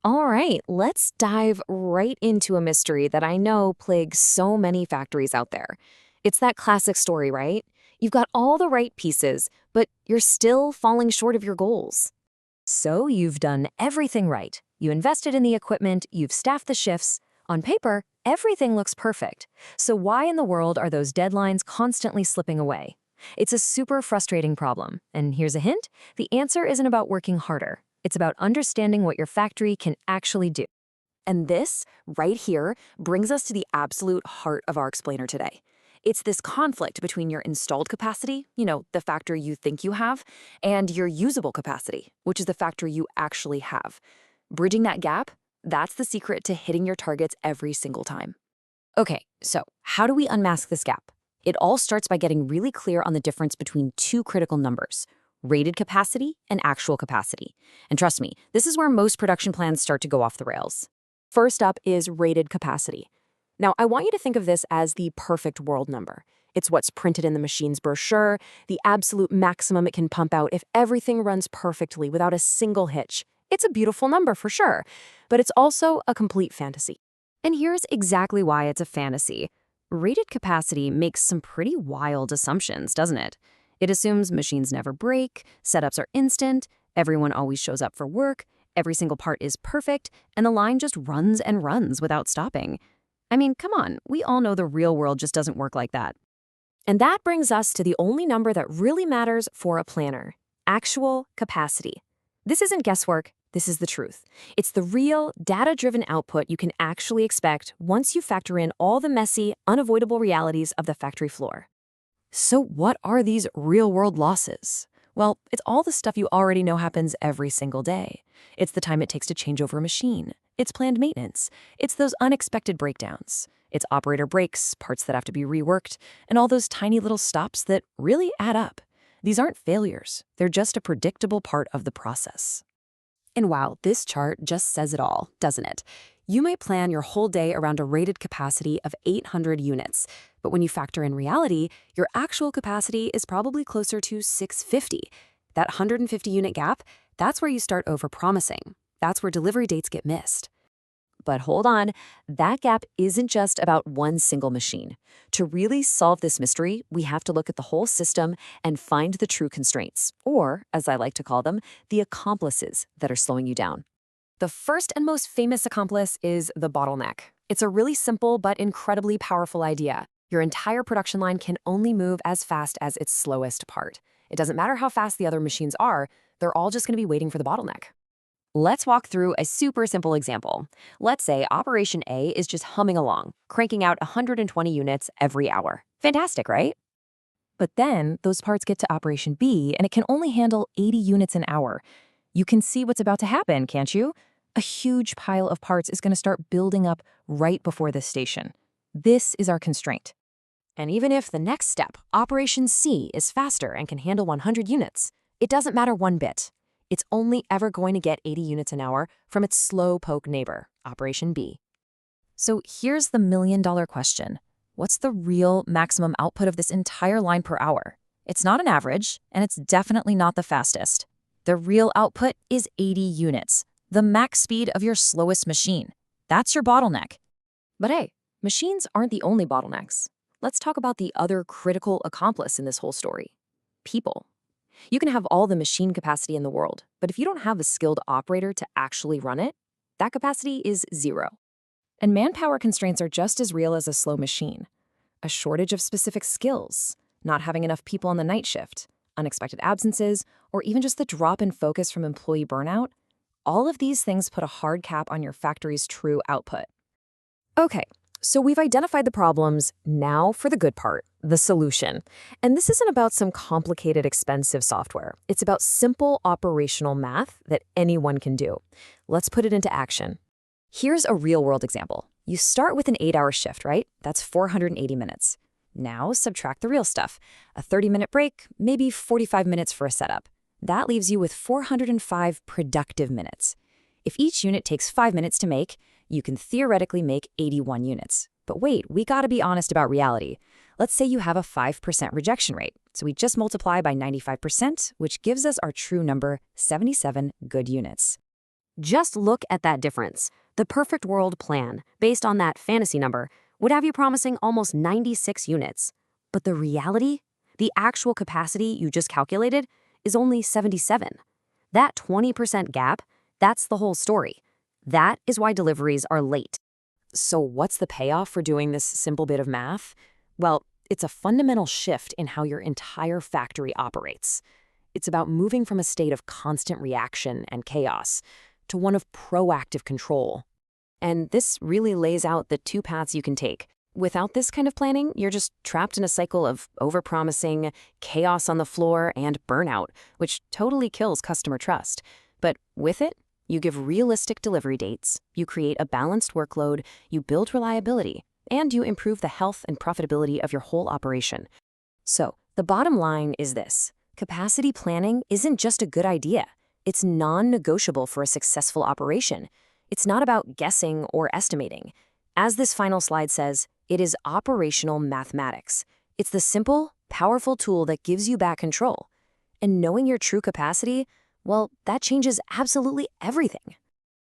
All right, let's dive right into a mystery that I know plagues so many factories out there. It's that classic story, right? You've got all the right pieces, but you're still falling short of your goals. So you've done everything right. You invested in the equipment, you've staffed the shifts. On paper, everything looks perfect. So why in the world are those deadlines constantly slipping away? It's a super frustrating problem. And here's a hint, the answer isn't about working harder. It's about understanding what your factory can actually do. And this, right here, brings us to the absolute heart of our explainer today. It's this conflict between your installed capacity, the factory you think you have, and your usable capacity, which is the factory you actually have. Bridging that gap, that's the secret to hitting your targets every single time. Okay, so how do we unmask this gap? It all starts by getting really clear on the difference between two critical numbers: rated capacity and actual capacity. And trust me, this is where most production plans start to go off the rails. First up is rated capacity. Now, I want you to think of this as the perfect world number. It's what's printed in the machine's brochure, the absolute maximum it can pump out if everything runs perfectly without a single hitch. It's a beautiful number for sure, but it's also a complete fantasy. And here's exactly why it's a fantasy. Rated capacity makes some pretty wild assumptions, doesn't it? It assumes machines never break, setups are instant, everyone always shows up for work, every single part is perfect, and the line just runs and runs without stopping. I mean, come on, we all know the real world just doesn't work like that. And that brings us to the only number that really matters for a planner: actual capacity. This isn't guesswork, this is the truth. It's the real, data-driven output you can actually expect once you factor in all the messy, unavoidable realities of the factory floor. So what are these real-world losses? Well, it's all the stuff you already know happens every single day. It's the time it takes to change over a machine. It's planned maintenance. It's those unexpected breakdowns. It's operator breaks, parts that have to be reworked, and all those tiny little stops that really add up. These aren't failures. They're just a predictable part of the process. And wow, this chart just says it all, doesn't it? You might plan your whole day around a rated capacity of 800 units, but when you factor in reality, your actual capacity is probably closer to 650. That 150 unit gap, that's where you start overpromising. That's where delivery dates get missed. But hold on, that gap isn't just about one single machine. To really solve this mystery, we have to look at the whole system and find the true constraints, or, as I like to call them, the accomplices that are slowing you down. The first and most famous accomplice is the bottleneck. It's a really simple but incredibly powerful idea. Your entire production line can only move as fast as its slowest part. It doesn't matter how fast the other machines are, they're all just going to be waiting for the bottleneck. Let's walk through a super simple example. Let's say Operation A is just humming along, cranking out 120 units every hour. Fantastic, right? But then those parts get to Operation B and it can only handle 80 units an hour. You can see what's about to happen, can't you? A huge pile of parts is going to start building up right before this station. This is our constraint. And even if the next step, Operation C, is faster and can handle 100 units, it doesn't matter one bit. It's only ever going to get 80 units an hour from its slow-poke neighbor, Operation B. So here's the million-dollar question. What's the real maximum output of this entire line per hour? It's not an average, and it's definitely not the fastest. The real output is 80 units, the max speed of your slowest machine. That's your bottleneck. But hey, machines aren't the only bottlenecks. Let's talk about the other critical accomplice in this whole story: people. You can have all the machine capacity in the world, but if you don't have a skilled operator to actually run it, that capacity is zero. And manpower constraints are just as real as a slow machine. A shortage of specific skills, not having enough people on the night shift, unexpected absences, or even just the drop in focus from employee burnout, all of these things put a hard cap on your factory's true output. Okay, so we've identified the problems. Now for the good part, the solution. And this isn't about some complicated, expensive software. It's about simple operational math that anyone can do. Let's put it into action. Here's a real-world example. You start with an 8-hour shift, right? That's 480 minutes. Now subtract the real stuff. A 30-minute break, maybe 45 minutes for a setup. That leaves you with 405 productive minutes. If each unit takes 5 minutes to make, you can theoretically make 81 units. But wait, we gotta be honest about reality. Let's say you have a 5% rejection rate. So we just multiply by 95%, which gives us our true number, 77 good units. Just look at that difference. The perfect world plan, based on that fantasy number, would have you promising almost 96 units. But the reality? The actual capacity you just calculated is only 77. That 20% gap, that's the whole story. That is why deliveries are late. So what's the payoff for doing this simple bit of math? Well, it's a fundamental shift in how your entire factory operates. It's about moving from a state of constant reaction and chaos to one of proactive control. And this really lays out the two paths you can take. Without this kind of planning, you're just trapped in a cycle of overpromising, chaos on the floor, and burnout, which totally kills customer trust. But with it, you give realistic delivery dates, you create a balanced workload, you build reliability, and you improve the health and profitability of your whole operation. So, the bottom line is this. Capacity planning isn't just a good idea. It's non-negotiable for a successful operation. It's not about guessing or estimating. As this final slide says, it is operational mathematics. It's the simple, powerful tool that gives you back control. And knowing your true capacity, well, that changes absolutely everything.